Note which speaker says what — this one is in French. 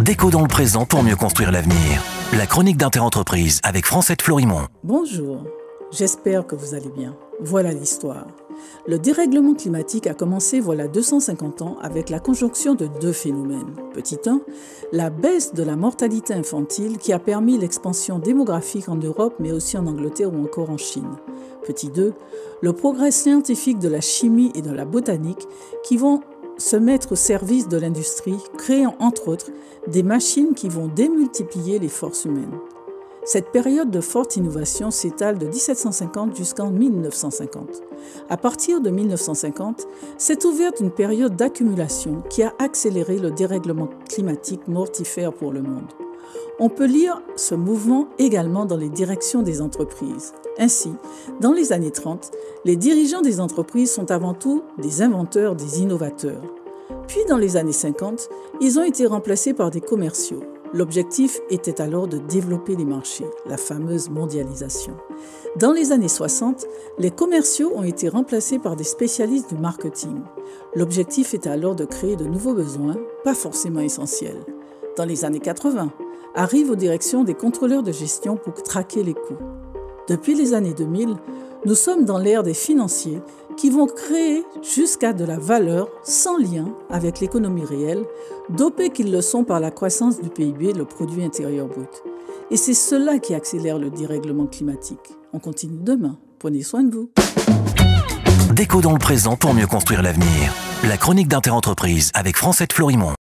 Speaker 1: Déco dans le présent pour mieux construire l'avenir. La chronique d'Interentreprise avec Francette Florimond.
Speaker 2: Bonjour, j'espère que vous allez bien. Voilà l'histoire. Le dérèglement climatique a commencé voilà 250 ans avec la conjonction de deux phénomènes. Petit 1, la baisse de la mortalité infantile qui a permis l'expansion démographique en Europe mais aussi en Angleterre ou encore en Chine. Petit 2, le progrès scientifique de la chimie et de la botanique qui vont se mettre au service de l'industrie, créant entre autres des machines qui vont démultiplier les forces humaines. Cette période de forte innovation s'étale de 1750 jusqu'en 1950. À partir de 1950, s'est ouverte une période d'accumulation qui a accéléré le dérèglement climatique mortifère pour le monde. On peut lire ce mouvement également dans les directions des entreprises. Ainsi, dans les années 30, les dirigeants des entreprises sont avant tout des inventeurs, des innovateurs. Puis dans les années 50, ils ont été remplacés par des commerciaux. L'objectif était alors de développer les marchés, la fameuse mondialisation. Dans les années 60, les commerciaux ont été remplacés par des spécialistes du marketing. L'objectif était alors de créer de nouveaux besoins, pas forcément essentiels. Dans les années 80, arrivent aux directions des contrôleurs de gestion pour traquer les coûts. Depuis les années 2000, nous sommes dans l'ère des financiers qui vont créer jusqu'à de la valeur sans lien avec l'économie réelle, dopés qu'ils le sont par la croissance du PIB, le produit intérieur brut. Et c'est cela qui accélère le dérèglement climatique. On continue demain. Prenez soin de vous.
Speaker 1: Déco dans le présent pour mieux construire l'avenir. La chronique d'Interentreprise avec Francette Florimond.